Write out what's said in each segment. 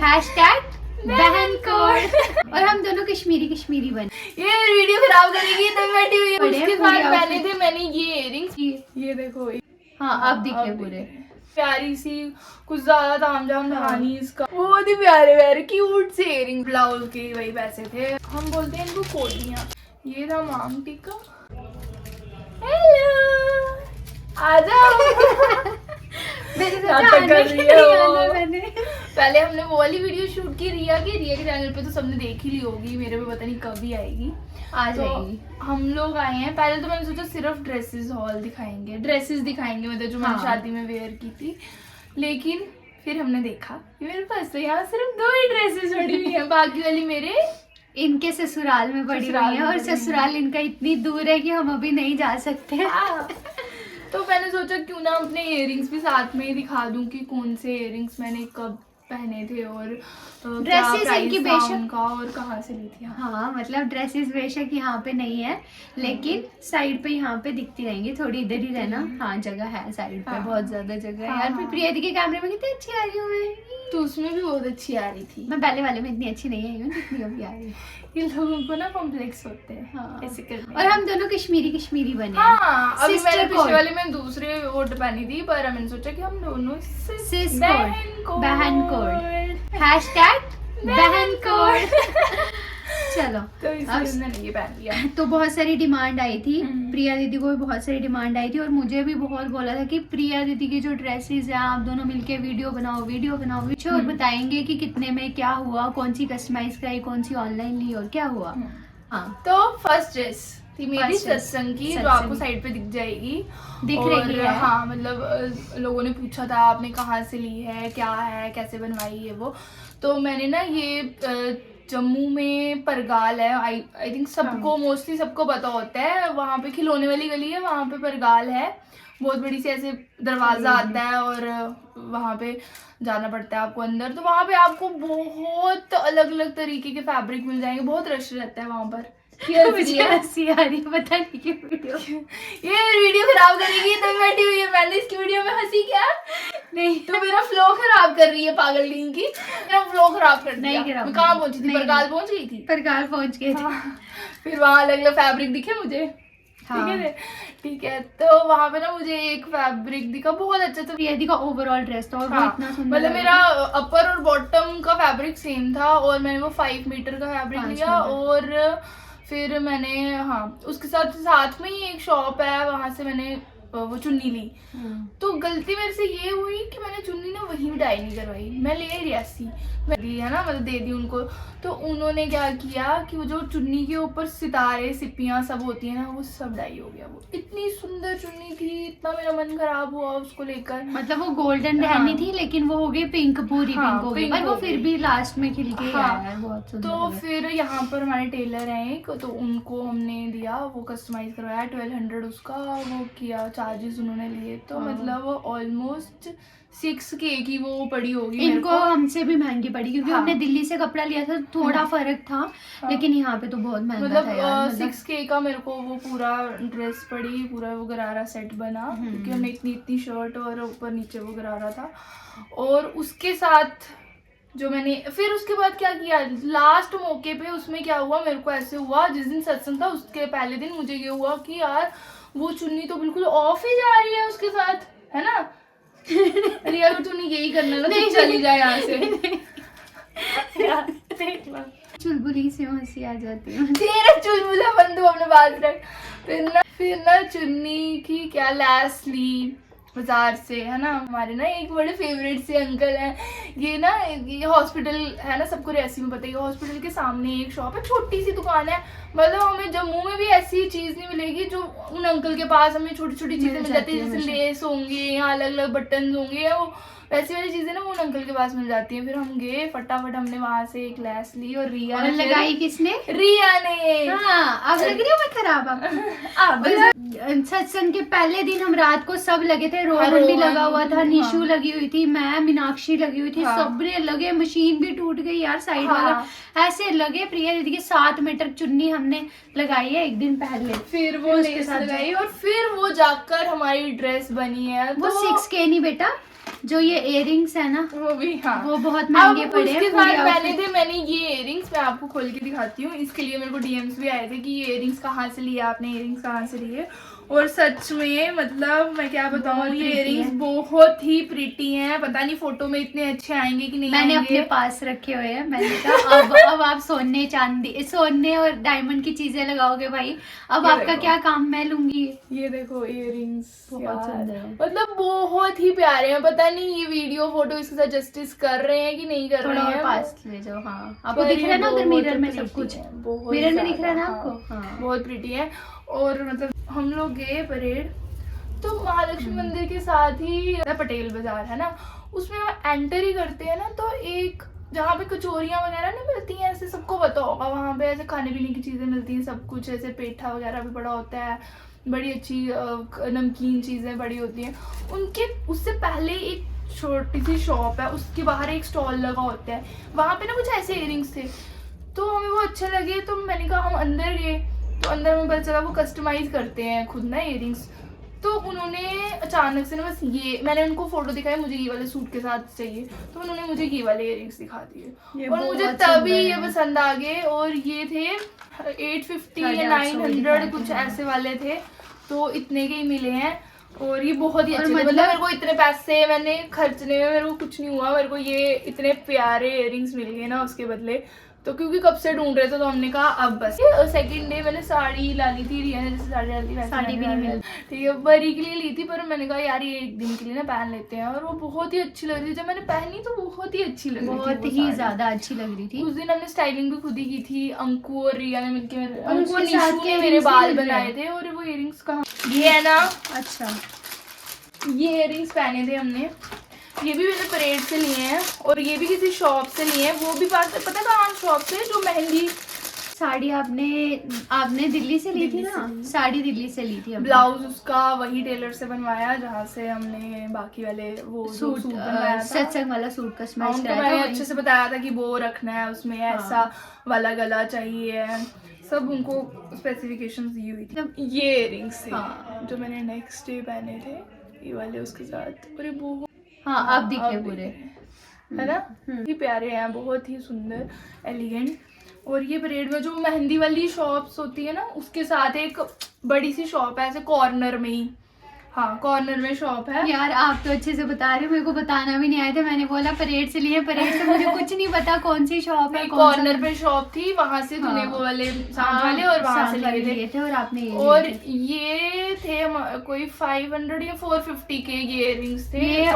बहन कोड। और हम दोनों कश्मीरी बने। ये वीडियो खराब करेगी तो बैठी हुई है। उसके साथ पहने थे मैंने ये इयररिंग्स, ये देखो। हाँ अब दिखे पूरे प्यारी सी, कुछ ज्यादा तामझाम था नहीं इसका। बहुत ही प्यारे क्यूट से इयररिंग। ब्लाउज के वही पैसे थे। हम बोलते हैं इनको कोटियां। ये था मांग टिक्का। हेलो आ जाओ। नाटक कर रही है वो। पहले हमने वो वाली वीडियो शूट की रिया के चैनल पे, तो सबने देख ही ली होगी। मेरे पे पता नहीं कब ही आएगी, आ जाएगी। तो हम लोग आए हैं। पहले तो मैंने सोचा सिर्फ ड्रेसेस दिखाएंगे मतलब जो मैंने शादी में वेयर की थी। लेकिन फिर हमने देखा कि मेरे पास तो यहाँ सिर्फ 2 ही ड्रेसेस पड़ी हुई है, बाकी वाली मेरे इनके ससुराल में पड़ी हुई है। और ससुराल इनका इतनी दूर है कि हम अभी नहीं जा सकते। तो मैंने सोचा क्यों ना अपने इयररिंग्स भी साथ में ही दिखा दूं कि कौन से इयररिंग्स मैंने कब पहने थे और ड्रेसेस इनकी बेशक का और कहाँ से ली थी। हाँ मतलब ड्रेसेस बेशक यहाँ पे नहीं है, लेकिन साइड पे यहाँ पे दिखती रहेंगी। थोड़ी इधर ही रहना। हाँ जगह है साइड पे, बहुत ज्यादा जगह है यार। फिर प्रिया दी के कैमरे में कितनी अच्छी आ रही हूँ मैं। तो उसमें भी बहुत अच्छी आ रही थी। मैं पहले वाले में इतनी अच्छी नहीं आई हूँ जितनी अभी आ रही। ये लोगों को ना कॉम्प्लेक्स होते हैं। हाँ। ऐसे करने। और हम दोनों कश्मीरी बने। हाँ, अभी मैंने पिछले वाले में दूसरे वोट पहनी थी, पर मैंने सोचा कि हम दोनों बहन कोड। बहन कोड। चलो तो इसलिए मैंने ये पहन लिया। तो बहुत सारी डिमांड आई थी। प्रिया दीदी को भी बहुत सारी डिमांड आई थी और मुझे भी बहुत बोला था कि प्रिया दीदी की जो ड्रेसेस है आप दोनों मिलके वीडियो बनाओ और बताएंगे कि कितने में क्या हुआ, कौन सी कस्टमाइज कराई, कौन सी ऑनलाइन ली और क्या हुआ। हाँ तो फर्स्ट ड्रेस थी मेरी सत्संग की, जो आपको साइड पे दिख जाएगी, दिख रही है। हाँ मतलब लोगों ने पूछा था आपने कहाँ से ली है, क्या है, कैसे बनवाई है वो। तो मैंने ना ये जम्मू में परगाल है, आई थिंक सबको मोस्टली सबको पता होता है। वहाँ पे खिलौने वाली गली है, वहाँ पे परगाल है। बहुत बड़ी सी ऐसे दरवाजा आता है और वहाँ पे जाना पड़ता है आपको अंदर। तो वहाँ पे आपको बहुत अलग अलग तरीके के फैब्रिक मिल जाएंगे। बहुत रश रहता है वहाँ पर। हंसी आ रही पता नहीं कि वीडियो खराब करेगी तो बैठी हुई है। मैंने इसकी वीडियो में हंसी क्या नहीं, तो मेरा फ्लो खराब कर रही है पागल लीन की। मेरा फ्लो खराब कर दिया। मैं कहाँ पहुंची थी? परगाल पहुंच गई थी। परगाल पहुंच गए थे। फिर वहाँ अलग अलग फैब्रिक दिखे मुझे। ठीक है। तो वहाँ पे ना मुझे एक फैब्रिक दिखा बहुत अच्छा था। प्रिया दी का ओवरऑल ड्रेस था और वो इतना सुंदर, मतलब मेरा अपर और बॉटम का फैब्रिक सेम था और मैंने वो 5 मीटर का फैब्रिक लिया। और फिर मैंने उसके साथ में ही एक शॉप है, वहां से मैंने वो चुन्नी ली। तो गलती मेरे से ये हुई कि मैंने चुन्नी ना वहीं डाई नहीं करवाई। मैं ले आई रियासी दी है ना, मतलब दे दी उनको। तो उन्होंने क्या किया कि वो जो चुन्नी के ऊपर सितारे सिप्पियां सब होती है ना, वो सब डाई हो गया। वो इतनी सुंदर चुन्नी थी, इतना मेरा मन खराब हुआ उसको लेकर। मतलब वो गोल्डन रहनी थी लेकिन वो हो गई पिंक, पूरी पिंक हो गई। पर वो फिर भी लास्ट में खिल के आया है, बहुत सुंदर। तो फिर यहाँ पर हमारे टेलर हैं एक, तो उनको हमने दिया, वो कस्टमाइज करवाया। 1200 उसका वो किया, चार्जेस उन्होंने लिए। तो मतलब ऑलमोस्ट 6K की वो पड़ी होगी। इनको हमसे भी महंगी पड़ी क्योंकि हमने दिल्ली से कपड़ा लिया था, थोड़ा फर्क था। लेकिन यहाँ पे तो बहुत महंगा था यार। 6K का मेरे को वो पूरा ड्रेस पड़ी, पूरा वो गरारा सेट बना क्योंकि हमने इतनी शर्ट और ऊपर नीचे वो गरारा था। और उसके साथ जो मैंने फिर उसके बाद क्या किया, लास्ट मौके पे उसमें क्या हुआ, मेरे को ऐसे हुआ जिस दिन सत्संग था उसके पहले दिन मुझे ये हुआ कि यार वो चुन्नी तो बिल्कुल ऑफ ही जा रही है उसके साथ, है ना। रिया को तूने यही करना ना, नहीं चली जाए यहाँ से। चुलबुली से हंसी आ जाती है। तेरा चुलबुला बंदू अपने पास रख। फिर ना चुन्नी की क्या लैस ली बाजार से, है ना। हमारे ना एक बड़े फेवरेट से अंकल हैं, ये ना ये हॉस्पिटल है ना, सबको रियासी में पता है। हॉस्पिटल के सामने एक शॉप है, छोटी सी दुकान है। मतलब हमें जम्मू में भी ऐसी चीज नहीं मिलेगी जो उन अंकल के पास हमें छोटी छोटी चीजें मिल जाती है, जैसे लेस होंगे या अलग अलग बटन होंगे, वो वैसी वाली चीजें ना वो उन अंकल के पास मिल जाती है। फिर हम गए, फटाफट हमने वहां से एक लैस ली और रिया ने लगाई। किसने? रिया ने। हाँ, अब लग रही है मैं खराब। सत्संग के पहले दिन हम रात को सब लगे थे। रोहन भी लगा हुआ था, निशु लगी हुई थी, मैं मीनाक्षी लगी हुई थी, सबने लगे। मशीन भी टूट गई यार साइड वाला, ऐसे लगे। प्रिया दीदी के 7 मीटर चुन्नी हमने लगाई है एक दिन पहले। फिर वो लेस लगाई और फिर वो जाकर हमारी ड्रेस बनी है। वो 6K नहीं बेटा, जो ये इयररिंग्स है ना वो भी, हाँ वो बहुत महंगे अब पड़े हैं। उसके पूरी साथ पहने outfit- थे मैंने ये इयररिंग्स, मैं आपको खोल के दिखाती हूँ। इसके लिए मेरे को डीएम्स भी आए थे कि ये इयररिंग्स कहाँ से लिए आपने, इयररिंग्स कहाँ से लिए। और सच में मतलब मैं क्या बताऊँ, बहुत ये pretty इयररिंग्स है। बहुत ही प्रिटी हैं। पता नहीं फोटो में इतने अच्छे आएंगे कि नहीं मैंने आएंगे। अपने पास रखे हुए हैं। मैंने कहा अब आप सोने चांदी सोने और डायमंड की चीजें लगाओगे भाई, अब ये आपका देखो। क्या काम, मैं लूंगी। ये देखो इयररिंग्स, बहुत सुंदर है। मतलब बहुत ही प्यारे हैं। पता नहीं ये वीडियो फोटो इसके साथ जस्टिस कर रहे हैं कि नहीं कर थोड़ा रहे और हैं। पास ले जाओ। हाँ आपको पर दिख ये रहा है ना उधर बहुत मिरर में सब pretty कुछ, है, बहुत मिरर में दिख रहा है ना ज़्यादा, आपको। हाँ, हाँ बहुत प्रिटी है। और मतलब हम लोग गए परेड, तो महालक्ष्मी मंदिर के साथ ही पटेल बाजार है ना, उसमें एंटर ही करते हैं ना तो एक जहाँ पे कचौरियाँ वगैरह नहीं मिलती हैं, ऐसे सबको पता होगा, वहाँ पे ऐसे खाने पीने की चीज़ें मिलती हैं, सब कुछ ऐसे पेठा वगैरह भी पड़ा होता है, बड़ी अच्छी नमकीन चीज़ें बड़ी होती हैं उनके। उससे पहले एक छोटी सी शॉप है, उसके बाहर एक स्टॉल लगा होता है, वहाँ पे ना कुछ ऐसे इयररिंग्स थे, तो हमें वो अच्छे लगे, तो मैंने कहा हम अंदर गए, तो अंदर में पता चला वो कस्टमाइज करते हैं खुद ना इयररिंग्स। तो उन्होंने अचानक से ना बस ये, मैंने उनको फोटो दिखाई मुझे ये वाले सूट के साथ चाहिए, तो उन्होंने मुझे ये वाले इयररिंग्स दिखा दिए और मुझे बहुत तभी सुंदर ये है। पसंद आ गए। और ये थे 850 या 900 कुछ ऐसे वाले थे, तो इतने के ही मिले हैं। और ये बहुत ही और अच्छे थे, मतलब मतलब मेरे को इतने पैसे मैंने खर्चने में मेरे को कुछ नहीं हुआ, मेरे को ये इतने प्यारे इयररिंग्स मिल गए ना उसके बदले। तो क्योंकि कब से ढूंढ रहे थे, तो हमने कहा अब बस। सेकंड डे मैंने साड़ी ला ली थी, रिया ने जैसे साड़ी डाली वैसे साड़ी भी मैंने नहीं डाली। मिलती। ठीक है, बरी के लिए ली थी, पर मैंने कहा यार ये एक दिन के लिए ना पहन लेते हैं, और वो बहुत ही अच्छी लग रही थी। जब मैंने पहनी तो बहुत ही अच्छी लग रही थी, बहुत वो ही साड़ी। ज्यादा अच्छी लग रही थी। उस दिन हमने स्टाइलिंग भी खुद ही की थी, अंकु और रिया ने मिलकर, और अंकु और उसके साथ निशु के ने मेरे earrings भी बाल मिल रहे बनाए हैं। थे। और वो इयररिंग्स कहाँ, ये है ना, अच्छा ये इयररिंग्स पहने थे हमने, ये भी मैंने परेड से लिए हैं, और ये भी किसी शॉप से लिए हैं। वो भी पास पता कहाँ शॉप से, जो मेहंदी साड़ी आपने दिल्ली से ली थी दिल्ली ना, से ली। साड़ी दिल्ली से ली थी हमने। ब्लाउज उसका वही टेलर से बनवाया जहाँ से हमने बाकी वाले वो जो सूट बनवाया था। सत्संग वाला सूट हाँ, कस्टमाइज उनको कराया मैंने था अच्छे वहीं। से बताया था कि वो रखना है उसमें, ऐसा वाला गला चाहिए, सब उनको स्पेसिफिकेशंस दी हुई थी। ये इयररिंग्स थे हाँ। जो मैंने नेक्स्ट डे पहने थे, ये वाले उसके साथ। और ये बहुत, हाँ अब दिखे पूरे, है ना, ये प्यारे हैं, बहुत ही सुंदर, एलिगेंट। और ये परेड में जो मेहंदी वाली शॉप्स होती है ना, उसके साथ एक बड़ी सी शॉप है ऐसे कॉर्नर में ही, हाँ कॉर्नर में शॉप है। यार आप तो अच्छे से बता रहे हो, मेरे को बताना भी नहीं आया था। मैंने बोला परेड से लिए, परेड से मुझे कुछ नहीं पता कौन सी शॉप है, कॉर्नर पे शॉप थी, वहां से तूने वो वाले सांझ वाले और वहां से लिए थे। और आपने ये और लिए थे। ये थे कोई 500 या 450 के ये इयररिंग्स थे। ये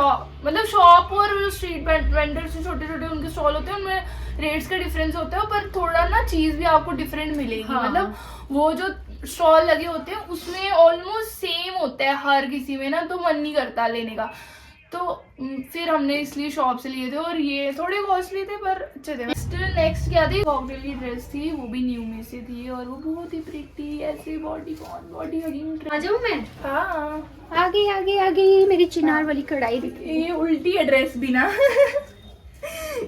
मतलब शॉप और जो स्ट्रीट वेंडर से छोटे छोटे उनके स्टॉल होते हैं, उनमें रेट्स का डिफरेंस होता है, पर थोड़ा ना चीज भी आपको डिफरेंट मिलेगी। हाँ। मतलब वो जो स्टॉल लगे होते हैं उसमें ऑलमोस्ट सेम होता है हर किसी में ना, तो मन नहीं करता लेने का। तो फिर हमने इसलिए शॉप से लिए थे, और ये थोड़े कॉस्टली थे पर अच्छे थे। नेक्स्ट क्या थी, कॉकटेल की ड्रेस थी, वो भी न्यू में से थी, और वो बहुत ही प्रिटी, ऐसे बॉडी हगिंग। आ जाऊं मैं? हाँ आ गई मेरी चिनार वाली कढ़ाई दिख रही है। ये उल्टी है ड्रेस भी ना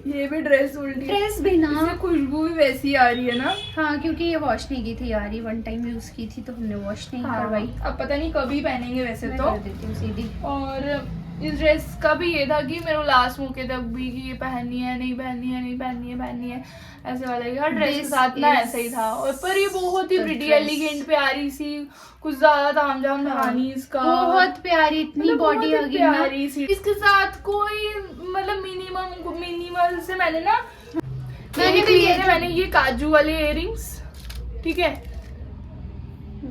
ये भी ड्रेस उल्टी, ड्रेस भी ना, इसमें खुशबू भी वैसी आ रही है ना। हाँ क्योंकि ये वॉश नहीं की थी यार, ये वन टाइम यूज की थी तो हमने वॉश नहीं करवाई। अब पता नहीं कभी पहनेंगे वैसे मैं तो। कर देती हूँ सीधी। और इस ड्रेस का भी ये था कि मेरे को लास्ट मौके तक भी कि ये पहननी है नहीं पहननी है ऐसे वाला यार ड्रेस के साथ ना ऐसा ही था। और पर ये बहुत ही प्रिटी, एलिगेंट, प्यारी सी, कुछ ज्यादा तामझाम था नहीं इसका, बहुत प्यारी, इतनी मतलब बॉडी बहुत ही प्यारी सी। इसके साथ कोई मतलब मिनिमल से मैंने ना मैंने भी लिए थे। मैंने ये काजू वाले इयररिंग्स, ठीक है,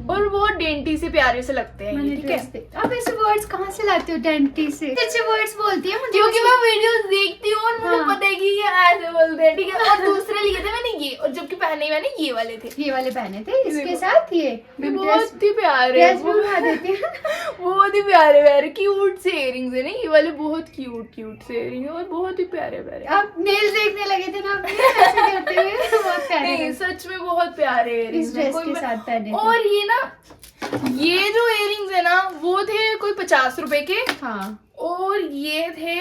और वो डेंटी से प्यारे से लगते हैं ये, ठीक है। आप ऐसे वर्ड्स कहाँ से लाते हो डेंटी से? अच्छे वर्ड्स बोलती है मुझे, क्योंकि मैं वीडियोस देखती हूँ और मुझे हाँ। पता है कि ये ऐसे बोलते हैं, ठीक है। और दूसरे लिए थे मैंने ये, और जबकि पहने मैंने ये वाले थे, ये वाले पहने थे इसके साथ। ये बहुत ही प्यारे, ड्रेस भी उठा देती है। बहुत ही प्यारे क्यूट से इयररिंग्स है ना ये वाले, बहुत क्यूट से इयररिंग है, और बहुत ही प्यारे। आप नेल्स देखने लगे थे ना अपने ऐसे करते हुए, बहुत प्यारे नहीं थे। सच में बहुत प्यारे इस ड्रेस के साथ पहने थे। और ये ना, ये जो इयररिंग्स है ना वो थे कोई 50 रुपए के, हाँ और ये थे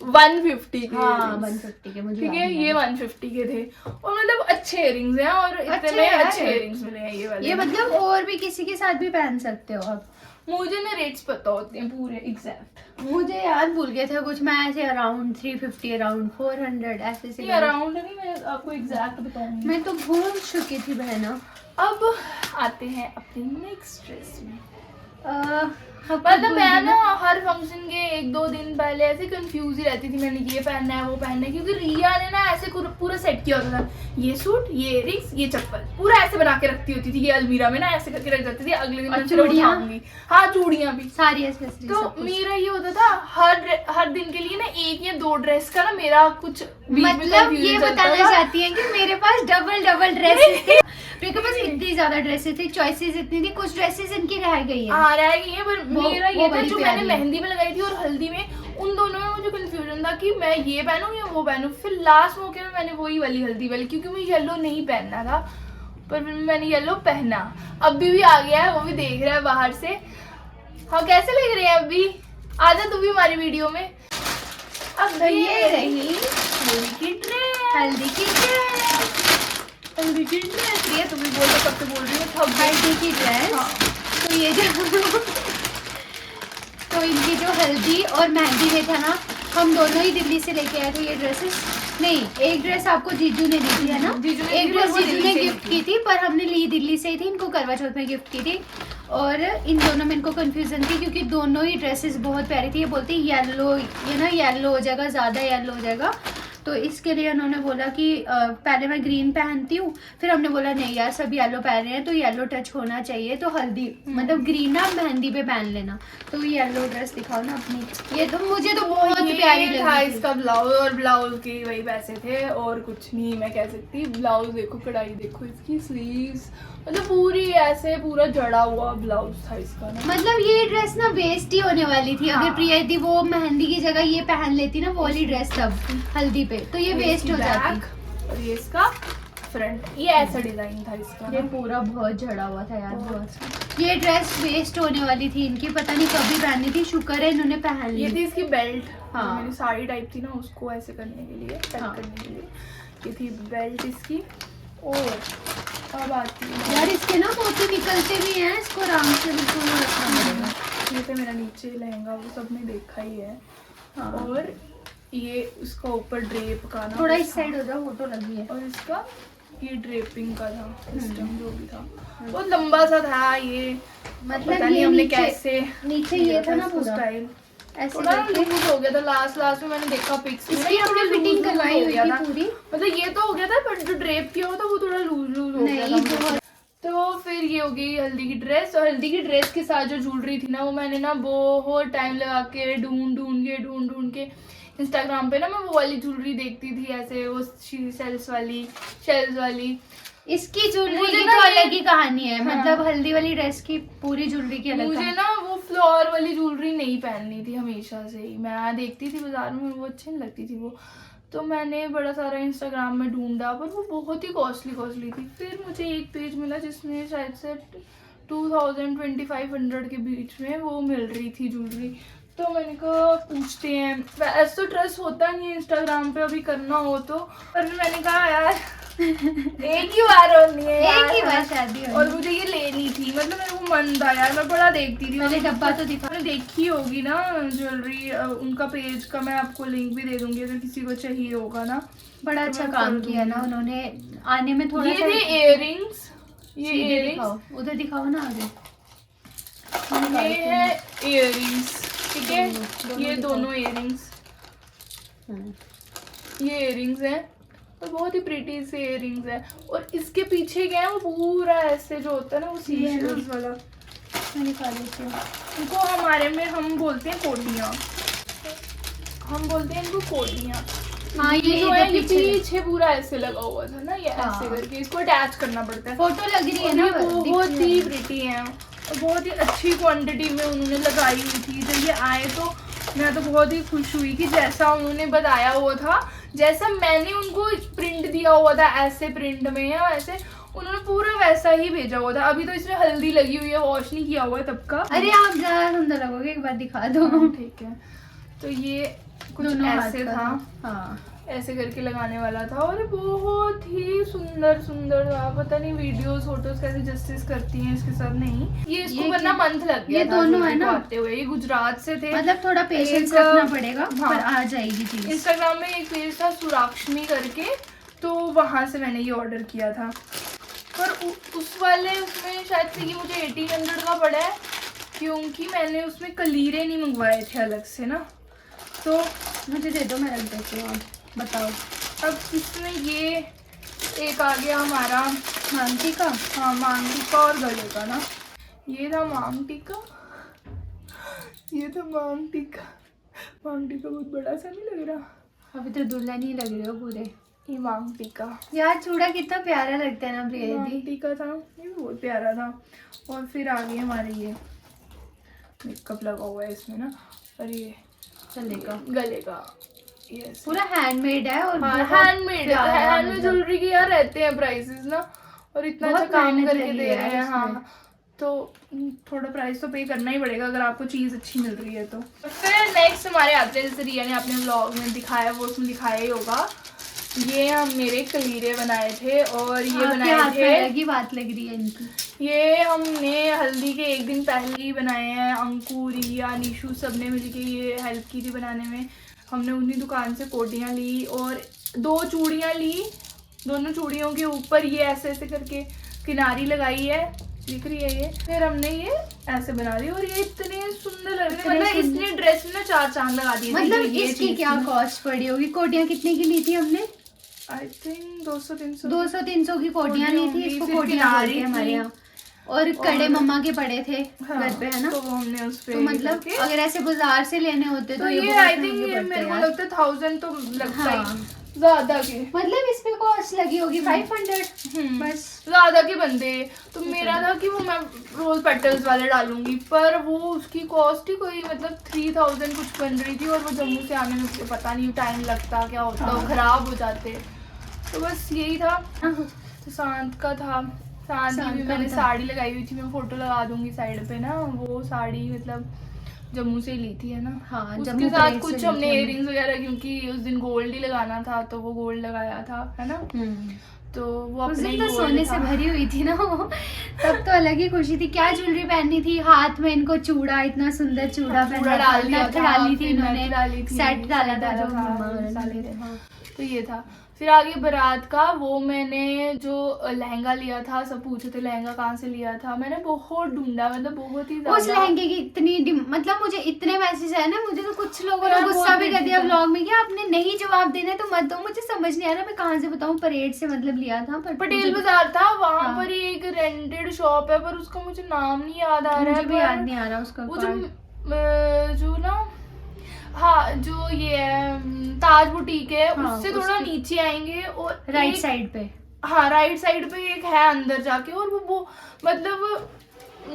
150 के। हाँ 150 के, मुझे ठीक याद है, नहीं ये आया। 150 के थे, और मतलब अच्छे इयररिंग्स हैं, और इतने अच्छे में हैं। अच्छे इयररिंग्स मिले हैं ये वाले। ये मतलब और भी किसी के साथ भी पहन सकते हो आप। मुझे ना रेट्स पता होते हैं पूरे एग्जैक्ट। मुझे याद भूल गया था कुछ, मैं ऐसे अराउंड 350 अराउंड 400 ऐसे से अराउंड नहीं, मैं आपको एग्जैक्ट बताऊंगी। मैं तो भूल चुकी थी बहना। अब आते हैं अपने नेक्स्ट ड्रेस में। मतलब मैं ना हर फंक्शन के 1-2 दिन पहले ऐसे कंफ्यूज ही रहती थी, मैंने ये पहनना है वो पहनना है, क्योंकि रिया ने ना ऐसे पूरा सेट किया होता था, ये सूट, ये इयररिंग्स, ये चप्पल, पूरा ऐसे बना के रखती होती थी, ये अलमीरा में ना ऐसे करके रख जाती थी, अगले दिन मैं चूड़ियां, हाँ चूड़ियां भी सारी एक्सेसरीज। तो मेरा ये होता था हर दिन के लिए ना 1 या 2 ड्रेस का ना मेरा कुछ मतलब ये बताना चाहती है कि मेरे पास डबल ड्रेसेस थे, मेरे पास इतनी ज्यादा ड्रेसेस थी, चॉइसेस इतनी थी, कुछ ड्रेसेस इनकी रह गई है। हाँ रह गई है, पर मेरा ये था जो मैंने है। मेहंदी में लगाई थी और हल्दी में, उन दोनों में मुझे कंफ्यूजन था कि मैं ये पहनूं या वो पहनूं। फिर लास्ट मौके में मैंने वही वाली हल्दी वाली, क्योंकि मुझे येलो नहीं पहनना था, पर फिर मैंने येलो पहना। अभी भी आ गया है, वो भी देख रहा है बाहर से। हाँ कैसे लग रहे हैं अभी? आजा तू भी हमारी वीडियो में। अब ये रही हल्दी की ड्रेस, हल्दी की ड्रेस, हल्दी की ड्रेस। ये तुम भी बोल रहे, कब से बोल रही हो, हल्दी की ड्रेस। हाँ। तो ये जो तो इनकी जो हल्दी और मेहंदी में था ना, हम दोनों ही दिल्ली से लेके आए थे ये ड्रेसेस। नहीं, एक ड्रेस आपको जीजू ने दी थी है ना, एक ड्रेस जीजू ने गिफ्ट की थी, पर हमने ली दिल्ली से ही थी, इनको करवा चौथ में गिफ्ट की थी। और इन दोनों में इनको कंफ्यूजन थी क्योंकि दोनों ही ड्रेसेस बहुत प्यारी थी। ये बोलती येलो, ये ना येलो हो जाएगा, ज़्यादा येलो हो जाएगा, तो इसके लिए उन्होंने बोला कि पहले मैं ग्रीन पहनती हूँ, फिर हमने बोला नहीं यार सब येलो पहन रहे हैं तो येलो टच होना चाहिए, तो हल्दी मतलब ग्रीन ना मेहंदी पे पहन लेना। तो येलो ड्रेस दिखाओ ना अपनी। ये तो मुझे तो बहुत प्यारी लगी था थी। इसका ब्लाउज, और ब्लाउज के वही पैसे थे और कुछ नहीं मैं कह सकती। ब्लाउज देखो, कढ़ाई देखो, इसकी स्लीव्स, मतलब पूरी ऐसे पूरा जड़ा हुआ ब्लाउज था इसका ना। मतलब ये ड्रेस ना वेस्ट ही होने वाली थी। हाँ। अगर प्रिया दी वो मेहंदी की जगह ये पहन लेती ना वो वाली ड्रेस तब हल्दी पे, तो ये वेस्ट हो जाती। और ये इसका फ्रंट, ये ऐसा डिजाइन था इसका ये ना। पूरा बहुत झड़ा हुआ था यार, बहुत। ये ड्रेस वेस्ट होने वाली थी इनकी, पता नहीं कभी पहननी थी, शुक्र है इन्होंने पहन ली। ये थी इसकी बेल्ट। हाँ। मेरी साड़ी टाइप थी ना, उसको ऐसे करने के लिए, टाइट हाँ। करने के लिए ये थी बेल्ट इसकी। और अब आती है यार इसके ना मोती निकलते भी हैं, इसको आराम से बिल्कुल रखना पड़ेगा। ये तो मेरा नीचे लहंगा, वो सबने देखा ही है। हाँ। और ये उसका ऊपर ड्रेप का ना थोड़ा कुछ इस साइड हो जाओ, फोटो लगी है। था। और इसका ये ड्रेपिंग का था सिस्टम जो भी था, बहुत लंबा सा था ये। मतलब पता नहीं ये हमने नीचे- कैसे नीचे ये था ना पूरा स्टाइल, ऐसे थोड़ा करके। लूज हो गया था लास्ट में, मैंने देखा पिक्स में। इसकी हमने फिटिंग करवाई हुई थी पूरी। मतलब ये तो हो गया था, पर जो ड्रेप किया हुआ था वो थोड़ा लूज हो गया नहीं, था। बहुत। तो फिर ये हो गई हल्दी की ड्रेस। और हल्दी की ड्रेस के साथ जो ज्वेलरी थी ना, वो मैंने ना बहुत टाइम लगा के ढूंढ के इंस्टाग्राम पे ना मैं वो वाली ज्वेलरी देखती थी, ऐसे वो शेल्स वाली। इसकी ज्वेलरी मुझे की ना तो ये- अलग ही कहानी है। हाँ। मतलब हल्दी वाली ड्रेस की पूरी ज्वेलरी की अलग मुझे कहानी। ना वो फ्लोर वाली ज्वेलरी नहीं पहननी थी हमेशा से ही। मैं देखती थी बाजार में, वो अच्छी नहीं लगती थी वो, तो मैंने बड़ा सारा इंस्टाग्राम में ढूंढा, पर वो बहुत ही कॉस्टली थी। फिर मुझे एक पेज मिला जिसमें शायद से 2000-2500 के बीच में वो मिल रही थी ज्वेलरी। तो मैंने कहा पूछते हैं, ऐसा तो ट्रस्ट होता नहीं है इंस्टाग्राम पे अभी करना हो तो, पर फिर मैंने कहा यार एक ही बार होनी है यार, एक ही बार शादी होनी। और मुझे ये लेनी थी। मतलब मेरे को मन था यार, मैं बड़ा देखती थी। पहले डब्बा तो दिखा। आपने देखी होगी ना ज्वेलरी, उनका पेज का मैं आपको लिंक भी दे दूंगी अगर किसी को चाहिए होगा ना। बड़ा अच्छा काम किया ना उन्होंने, आने में थोड़ा ये सा। थे इयररिंग्स, ये सीधे इयररिंग्स, दिखाओ, उधर दिखाओ ना आगे। ये है इयररिंग्स, ठीक है। दोनों ये दिखाओ। दोनों इयररिंग्स, ये इयररिंग्स हैं और बहुत ही प्रीटी से इयररिंग्स है। और इसके पीछे क्या है, वो पूरा ऐसे जो होता है ना, वो ये है ना। सीशेल्स वाला, मैं निकाल लेती हूँ। इनको हमारे में हम बोलते हैं कोटियाँ, हम बोलते हैं इनको कोटियाँ। हाँ, ये जो इधर है ये पीछे। पीछे पूरा ऐसे लगा हुआ था ना, ये हाँ। ऐसे करके इसको अटैच करना पड़ता है। फोटो लग रही है और ना, ये दिख बहुत रही ही है। प्रिटी है और बहुत ही अच्छी क्वांटिटी में उन्होंने लगाई हुई थी। जब ये आए तो मैं तो बहुत ही खुश हुई कि जैसा उन्होंने बताया हुआ था, जैसा मैंने उनको प्रिंट दिया हुआ था ऐसे प्रिंट में या ऐसे, उन्होंने पूरा वैसा ही भेजा हुआ था। अभी तो इसमें हल्दी लगी हुई है, वॉश नहीं किया हुआ है तब का। अरे आप ज्यादा सुंदर लगोगे, एक बार दिखा दो। हाँ, ठीक है। तो ये कुछ दोनों हाथ ऐसे का था। हाँ। ऐसे करके लगाने वाला था और बहुत ही सुंदर सुंदर था। पता नहीं वीडियोस फोटोज कैसे जस्टिस करती हैं इसके साथ। नहीं ये इसको करना मंथ लग गया ये था दोनों है ना आते हुए। ये गुजरात से थे, मतलब थोड़ा पेशेंस रखना पड़ेगा। हाँ, पर आ जाएगी चीज। इंस्टाग्राम में एक पेज था सुराक्षमी करके, तो वहां से मैंने ये ऑर्डर किया था। पर उस वाले उसमें शायद से ये मुझे 1800 का पड़ा है, क्योंकि मैंने उसमें कलीरे नहीं मंगवाए थे अलग से ना। तो मुझे दे दो, मैं रख देती हूँ। बताओ। अब इसमें ये एक आ गया हमारा मांग टीका। हाँ मांग टीका और गले का ना। ये था मांग टीका, ये था मांग टीका। मांग टीका बहुत बड़ा सा नहीं लग रहा? अभी तो दुल्हन ही लग रहे हो पूरे। ये मांग टीका यार चूड़ा कितना प्यारा लगता है ना प्रिया मांग दी। टीका था, ये भी बहुत प्यारा था। और फिर आ गए हमारे ये मेकअप लगा हुआ है इसमें ना, और ये चलेगा गले का। यस पूरा हैंडमेड है। और हैंडमेड ज्वेलरी के यार रहते हैं प्राइसेस ना, और इतना अच्छा काम करके दे रहे हैं। हाँ तो थोड़ा प्राइस तो पे करना ही पड़ेगा अगर आपको चीज़ अच्छी मिल रही है तो। फिर नेक्स्ट हमारे आते हैं, जैसे रिया ने अपने व्लॉग में दिखाया, वो उसमें दिखाया ही होगा। ये हम मेरे कलीरे बनाए थे और ये बनाए थे, अलग ही बात लग रही है इनकी। ये हमने हल्दी के एक दिन पहले ही बनाए हैं। अंकुर, रिया, निशु सब ने मिलके ये हेल्प की थी बनाने में। हमने उन्हीं दुकान से कोटियाँ ली और 2 चूड़ियाँ ली। दोनों चूड़ियों के ऊपर ये ऐसे ऐसे करके किनारी लगाई है, दिख रही है ये। फिर हमने ये ऐसे बना ली और ये इतने सुंदर लग रहे हैं। मतलब इसने ड्रेस में ना 4 चांद लगा दिए। मतलब इसकी क्या कॉस्ट पड़ी होगी? कोटियाँ कितने की ली थी हमने? आई थिंक 200-300 की कोटियाँ ली थी। इसको कोटियाँ बोलते हैं हमारे यहाँ। और कड़े मम्मा के पड़े थे घर पे, है ना? तो वो हमने उस पे तो मतलब अगर ऐसे बाजार से लेने होते तो ये आई थिंक ये मेरे को लगता है 1000 तो लगता है ज्यादा के। मतलब इस पे कॉस्ट लगी होगी 500 बस। ज्यादा के बंदे तो मेरा था कि वो मैं रोज पेटल्स वाले डालूंगी, पर वो उसकी कॉस्ट ही कोई मतलब 3000 कुछ बन रही थी। और वो जम्मू से आने में पता नहीं टाइम लगता क्या होता, वो खराब हो जाते। तो बस यही था। तो सांत का था, सांत की भी मैंने साड़ी लगाई हुई थी, मैं फोटो लगा दूंगी साइड पे ना। वो साड़ी मतलब जम्मू से ली थी, है ना? हाँ, उसके साथ कुछ हमने इयररिंग्स वगैरह, क्योंकि उस दिन गोल्ड ही लगाना था तो वो गोल्ड लगाया था, है ना? तो वो अपने ही तो सोने से भरी हुई थी ना वो, तब तो अलग ही खुशी थी। क्या ज्वेलरी पहननी थी, हाथ में इनको चूड़ा, इतना सुंदर चूड़ा डाली थी इन्होंने, सेट डाला था जो मम्मा। तो ये था। फिर आगे बारात का वो मैंने जो लहंगा लिया था, सब पूछे थे लहंगा कहाँ से लिया था। मैंने बहुत ढूंढा, मतलब बहुत ही ज्यादा। उस लहंगे की इतनी मतलब मुझे इतने मैसेज आए ना, मुझे तो कुछ लोगों ने गुस्सा भी कर दिया व्लॉग में कि आपने नहीं जवाब देना तो मत दो। मुझे समझ नहीं आ रहा मैं कहाँ से बताऊँ। परेड से मतलब लिया था, पर पटेल बाजार था, वहाँ पर ही एक रेंटेड शॉप है, पर उसका मुझे नाम नहीं याद आ रहा है। मुझे याद नहीं आ रहा उसका। जो ना, हाँ जो ये ताज बुटीक है, उससे थोड़ा नीचे आएंगे और राइट साइड पे, हाँ राइट साइड पे एक है अंदर जाके। और वो मतलब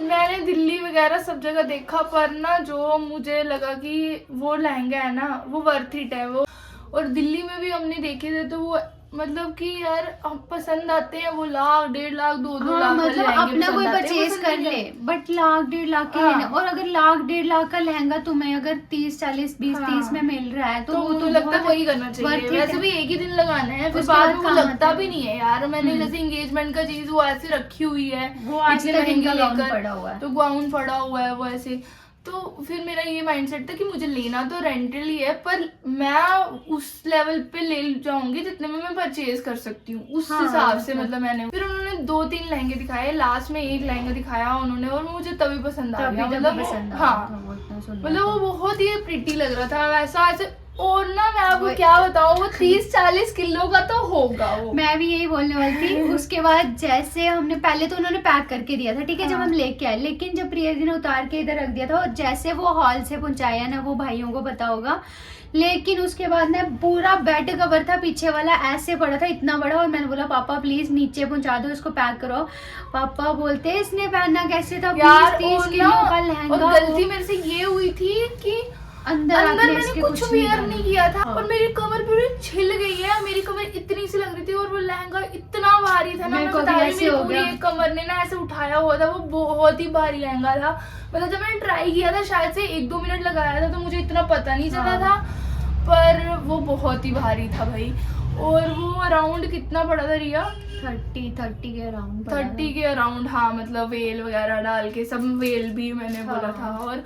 मैंने दिल्ली वगैरह सब जगह देखा, पर ना जो मुझे लगा कि वो लहंगा है ना वो वर्थ इट है वो। और दिल्ली में भी हमने देखे थे तो वो मतलब कि यार हम पसंद आते हैं वो 1,00,000, 1.5 लाख, 2-2 लाख मतलब अपना कोई परचेज कर ले, बट 1,00,000-1.5 लाख के लेना। और अगर 1,00,000-1.5 लाख का लहंगा तुम्हें अगर 30-40, 20-30 में मिल रहा है तो वो तो लगता है वही करना चाहिए। वैसे भी एक ही दिन लगाना है, फिर बाद में वो लगता भी नहीं है यार। मैंने जैसे एंगेजमेंट का चीज वो ऐसे रखी हुई है, वो इतने महंगा गाउन पड़ा हुआ है, तो गाउन पड़ा हुआ है वो ऐसे। तो फिर मेरा ये माइंडसेट था कि मुझे लेना तो रेंटल ही है, पर मैं उस लेवल पे ले जाऊंगी जितने में मैं परचेज कर सकती हूँ उस हिसाब से। मतलब मैंने फिर उन्होंने 2-3 लहंगे दिखाए, लास्ट में एक लहंगा दिखाया उन्होंने और मुझे तभी पसंद आ गया। मतलब हाँ मतलब वो बहुत ही प्रिटी लग रहा था वैसा ऐसे। और ना मैं आपको क्या बताऊँ, वो 30-40 किलो का तो होगा वो। मैं भी यही बोलने वाली थी। उसके बाद जैसे हमने पहले तो उन्होंने पैक करके दिया था, ठीक है, जब हम लेके आए, लेकिन जब प्रिया जी ने उतार के इधर रख दिया था और जैसे वो हॉल से पहुंचाया ना, वो भाइयों को पता होगा, लेकिन उसके बाद ना पूरा बेड कवर था पीछे वाला ऐसे पड़ा था इतना बड़ा। और मैंने बोला पापा प्लीज नीचे पहुंचा दो, इसको पैक करो। पापा बोलते इसने पहनना कैसे था, 20-30 किलो का लहंगा। और गलती मेरे से ये हुई थी कि अंदर मैंने कुछ वेयर नहीं किया था और मेरी कमर पूरी छिल गई है। मेरी कमर इतनी सी लग रही थी और वो लहंगा इतना भारी था ना, मैं बता रही मेरी पूरी कमर ने ना ऐसे उठाया हुआ था। वो बहुत ही भारी लहंगा था। मतलब जब मैंने ट्राई किया था शायद से 1-2 मिनट लगाया था तो मुझे इतना पता नहीं चला था। पर वो बहुत ही भारी था भाई। और वो अराउंड कितना पड़ा था रिया? 30 के अराउंड 30 के अराउंड, हाँ। मतलब वेल वगैरह डाल के, सब वेल भी मैंने बोला था। और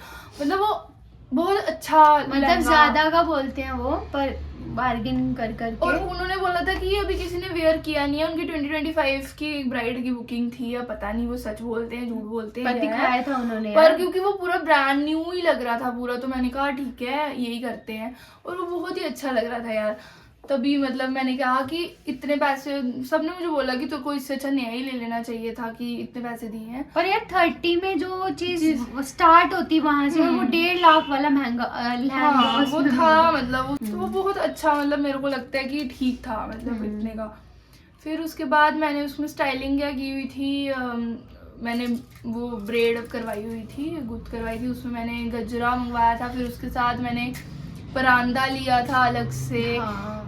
मतलब वो बहुत अच्छा, मतलब ज्यादा का बोलते हैं वो, पर बार्गेन कर करके। और उन्होंने बोला था कि अभी किसी ने वेयर किया नहीं है, उनकी 2025 की एक ब्राइड की बुकिंग थी, या पता नहीं वो सच बोलते हैं झूठ बोलते हैं, पर दिखाया था उन्होंने पर क्योंकि वो पूरा ब्रांड न्यू ही लग रहा था पूरा, तो मैंने कहा ठीक है यही करते हैं। और वो बहुत ही अच्छा लग रहा था यार। तभी मतलब मैंने कहा कि इतने पैसे, सबने मुझे बोला कि तो कोई इससे अच्छा नया ही ले लेना चाहिए था कि इतने पैसे दिए हैं। पर यार 30 में जो चीज स्टार्ट होती वहां से, और वो 1.5 लाख वाला महंगा हाँ, वो था मतलब तो वो बहुत अच्छा, मतलब मेरे को लगता है कि ठीक था मतलब इतने का। फिर उसके बाद मैंने उसमें स्टाइलिंग क्या की हुई थी, मैंने वो ब्रेड करवाई हुई थी, गुत्त करवाई थी, उसमें मैंने गजरा मंगवाया था। फिर उसके साथ मैंने परांदा लिया था अलग से।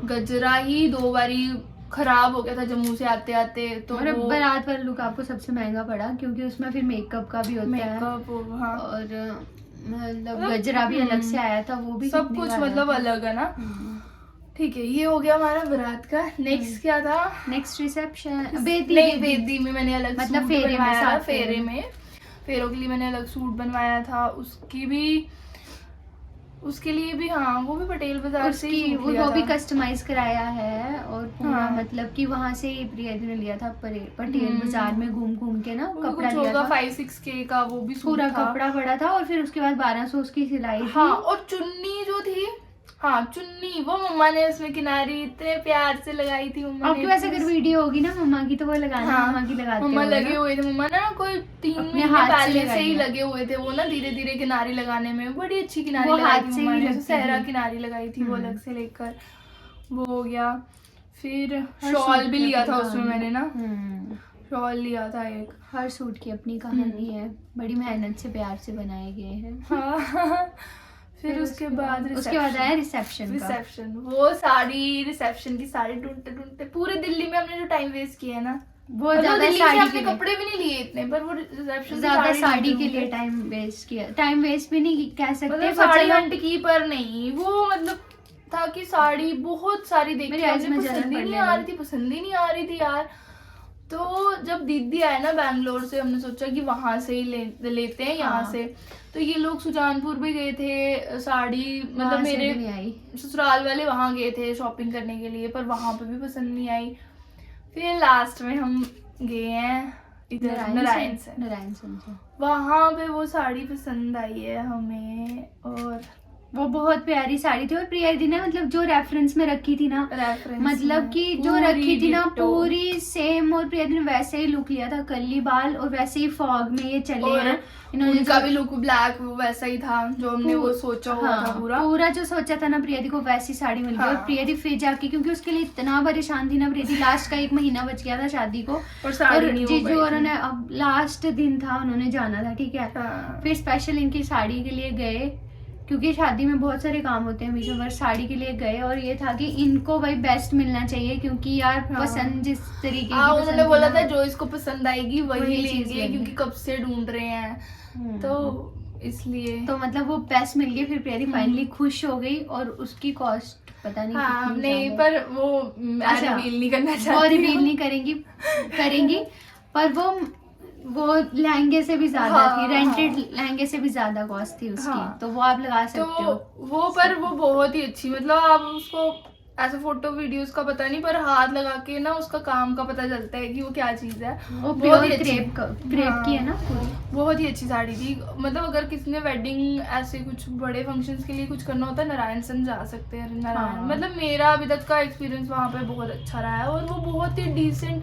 गजरा ही 2 बारी खराब हो गया था जम्मू से आते आते, तो वो बारात वाला लुक आपको सबसे महंगा पड़ा, क्योंकि उसमें फिर मेकअप का भी होता है, मेकअप, हाँ। और मतलब गजरा भी अलग से आया था, वो भी सब कुछ मतलब अलग है ना। ठीक है, ये हो गया हमारा बारात का। नेक्स्ट क्या था? नेक्स्ट रिसेप्शन, बेदी में मैंने अलग मतलब सूट फेरे में, बनवाया था। साथ फेरे में, फेरों के लिए मैंने अलग सूट बनवाया था। उसके लिए भी हाँ, वो भी पटेल बाजार से ही सूट लिया वो भी था। कस्टमाइज कराया है, और पूरा मतलब कि वहां से प्रिया दी ने लिया था पटेल बाजार में घूम घूम के ना, कपड़ा लिया था 5-6K का वो भी सूट पूरा था। कपड़ा पड़ा था, और फिर उसके बाद 1200 उसकी सिलाई थी। हाँ, और चुन्नी जो थी, हाँ चुन्नी, वो मम्मा ने उसमें किनारी इतने प्यार से लगाई थी मम्मा ने। आपके पास अगर वीडियो होगी ना मम्मा की, तो वो लगाना। हाँ, मम्मा की लगाते मम्मा हुए लगे हुए थे, मम्मा ना कोई 3 महीने पहले से ही लगे हुए थे वो ना, धीरे धीरे किनारी लगाने में। बड़ी अच्छी किनारी लगाई थी मम्मा ने, सहरा किनारी लगाई थी वो अलग से लेकर। वो हो गया। फिर शॉल भी लिया था उसमें मैंने ना, शॉल लिया था एक। हर सूट की अपनी कहानी है, बड़ी मेहनत से प्यार से बनाए गए हैं। हाँ। फिर उसके बाद आया रिसेप्शन। वो साड़ी, रिसेप्शन की साड़ी ढूंढते ढूंढते पूरे दिल्ली में हमने जो टाइम वेस्ट किया है ना, बहुत ज्यादा। साड़ी के कपड़े भी नहीं लिए इतने, पर वो रिसेप्शन ज्यादा साड़ी के लिए टाइम वेस्ट किया। टाइम वेस्ट भी नहीं कह सकते, मतलब साड़ी हट की, पर नहीं वो मतलब था कि साड़ी बहुत सारी देखी, पसंद ही नहीं आ रही थी यार। तो जब दीदी आए ना बैंगलोर से, हमने सोचा कि वहां से ही लेते हैं यहाँ से। तो ये लोग सुजानपुर भी गए थे साड़ी, मतलब मेरे ससुराल वाले वहां गए थे शॉपिंग करने के लिए, पर वहां पे भी पसंद नहीं आई। फिर लास्ट में हम गए हैं इधर नारायण से, वहां पे वो साड़ी पसंद आई है हमें, और वो बहुत प्यारी साड़ी थी। और प्रिया दी ने मतलब जो रेफरेंस में रखी थी ना, मतलब कि जो रखी थी ना पूरी सेम, और प्रिया दी ने वैसे ही लुक लिया था, कर्ली बाल और वैसे ही फॉग में ये चले हैं। इनका भी लुक ब्लैक वैसा ही था जो हमने वो सोचा हुआ था। पूरा जो सोचा था ना प्रिया दी को, वैसी साड़ी मिल गई। और प्रिया दी फिर जाके, क्योंकि उसके लिए इतना परेशान थी ना प्रिया दी, लास्ट का 1 महीना बच गया था शादी को, और जीजू और उन्होंने अब लास्ट दिन था, उन्होंने जाना था, ठीक है। फिर स्पेशल इनकी साड़ी के लिए गए, क्योंकि शादी में बहुत सारे काम होते हैं बीच में, साड़ी के लिए गए। और ये था कि इनको भाई बेस्ट मिलना चाहिए, क्योंकि यार पसंद जिस तरीके की उन्होंने बोला था जो इसको पसंद आएगी वही लेंगे, क्योंकि कब से ढूंढ रहे हैं, तो इसलिए तो मतलब वो बेस्ट मिल गई। फिर प्यारी फाइनली खुश हो गई, और उसकी कॉस्ट पता नहीं नहीं, पर वो रिवील नहीं करना चाहती, वो रिवील नहीं करेंगी पर वो लहंगे से भी ज्यादा थी, रेंटेड लहंगे से भी ज्यादा कॉस्ट थी उसकी। तो वो आप लगा सकते हो वो, पर वो बहुत ही अच्छी, मतलब आप उसको ऐसे फोटो वीडियोस का पता नहीं, पर हाथ लगा के ना उसका काम का पता चलता है कि वो क्या चीज है। वो बहुत ही क्रेप की है ना, बहुत ही अच्छी साड़ी थी। मतलब अगर किसी ने वेडिंग ऐसे कुछ बड़े फंक्शंस के लिए कुछ करना होता है, नारायण सन जा सकते हैं। नारायण मतलब मेरा अभी तक का एक्सपीरियंस वहाँ पे बहुत अच्छा रहा है, और वो बहुत ही डिसेंट,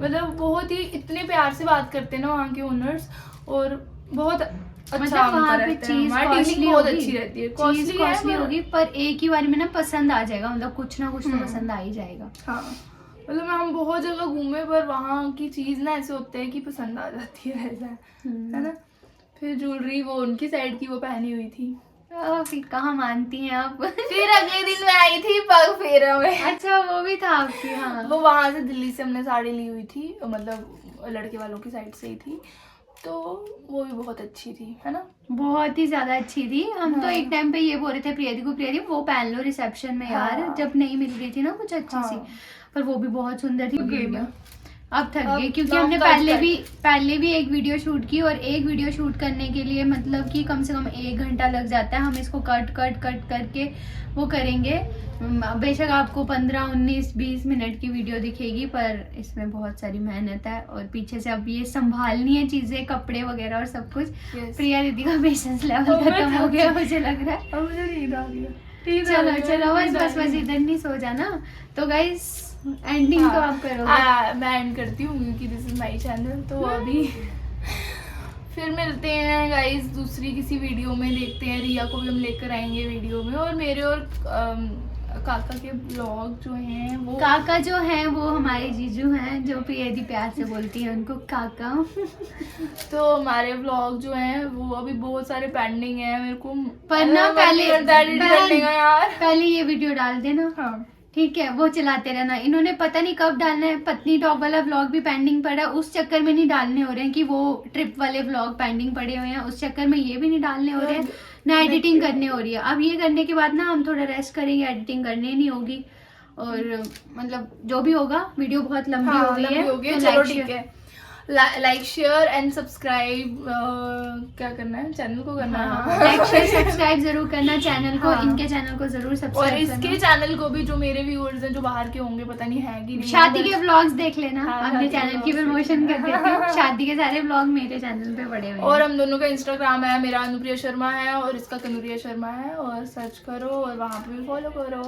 मतलब बहुत ही इतने प्यार से बात करते हैं ना वहाँ के ओनर्स, और बहुत अच्छा वहाँ पे चीज बहुत अच्छी रहती है। कॉस्टली होगी, पर एक ही बार में ना पसंद आ जाएगा, मतलब कुछ ना कुछ तो पसंद आ ही जाएगा। हाँ, मतलब हम बहुत जगह घूमे, पर वहाँ की चीज ना ऐसे होते हैं कि पसंद आ जाती है, ऐसा है ना। फिर ज्वेलरी वो उनकी साइड की वो पहनी हुई थी। फिर कहाँ मानती हैं आप। फिर अगले दिन मैं आई थी पग फेरा में। अच्छा, वो भी था आपकी? हाँ, वो वहां से दिल्ली से हमने साड़ी ली हुई थी, मतलब लड़के वालों की साइड से ही थी। तो वो भी बहुत अच्छी थी, है ना? बहुत ही ज्यादा अच्छी थी। हम तो हाँ। एक टाइम पे ये बोल रहे थे प्रियति को, प्रियति वो पहन लो रिसेप्शन में यार, हाँ। जब नहीं मिल रही थी ना कुछ अच्छी सी। हाँ। पर वो भी बहुत सुंदर थी गई वीडियो। मैं। अब थक अब गए क्योंकि नाम हमने का पहले भी एक वीडियो शूट की, और एक वीडियो शूट करने के लिए मतलब कि कम से कम 1 घंटा लग जाता है। हम इसको कट करके वो करेंगे। बेशक आपको 15, 19, 20 मिनट की वीडियो दिखेगी, पर इसमें बहुत सारी मेहनत है, और पीछे से अब ये संभालनी है चीजें, कपड़े वगैरह और सब कुछ। Yes. प्रिया दीदी का पेशेंस लेवल अब मैं खत्म हो थक गया गई। मुझे लग रहा है। अब मुझे नींद आ रही है। नींद आ चलो रही है, चलो नींद आ बस रही है। इधर नहीं सो जाना। तो गाइस एंडिंग तो आप करोगे। मैं एंड करती हूँ क्योंकि दिस इज माय चैनल। तो अभी फिर मिलते हैं गाइस दूसरी किसी वीडियो में, देखते हैं। रिया को भी हम लेकर आएंगे वीडियो में, और मेरे और काका के ब्लॉग जो हैं वो, काका जो हैं वो हमारे जीजू हैं, जो प्रियति प्यार से बोलती है उनको काका। तो हमारे व्लॉग जो हैं वो अभी बहुत सारे पेंडिंग हैं। मेरे को पर ना पहले करने का यार। पहले ये वीडियो डाल देना, हाँ ठीक है? वो चलाते रहना। इन्होंने पता नहीं कब डालना है। पत्नी टॉप वाला व्लॉग भी पेंडिंग पड़ा है, उस चक्कर में नहीं डालने हो रहे हैं कि वो ट्रिप वाले व्लॉग पेंडिंग पड़े हुए हैं, उस चक्कर में ये भी नहीं डालने हो रहे हैं, ना एडिटिंग करने हो रही है। अब ये करने के बाद ना हम थोड़ा रेस्ट करेंगे, एडिटिंग करनी नहीं होगी, और मतलब जो भी होगा। वीडियो बहुत लंबी हो गई है, तो चलो like, ठीक है। लाइक शेयर एंड सब्सक्राइब क्या करना है, चैनल को करना है। लाइक शेयर सब्सक्राइब जरूर करना चैनल को। हाँ। इनके चैनल को जरूर और सब्सक्राइब इसके करना। चैनल को भी, जो मेरे व्यूअर्स हैं जो बाहर के होंगे, पता नहीं है कि नहीं। शादी के व्लॉग्स देख लेना। हाँ, अपने शादी के चैनल की vlogs प्रमोशन देख कर देती हूँ। शादी के सारे व्लॉग मेरे चैनल पे पड़े हुए हैं। और हम दोनों का इंस्टाग्राम है, मेरा अनुप्रिया शर्मा है और इसका कनुरिया शर्मा है, और सर्च करो और वहाँ पे भी फॉलो करो।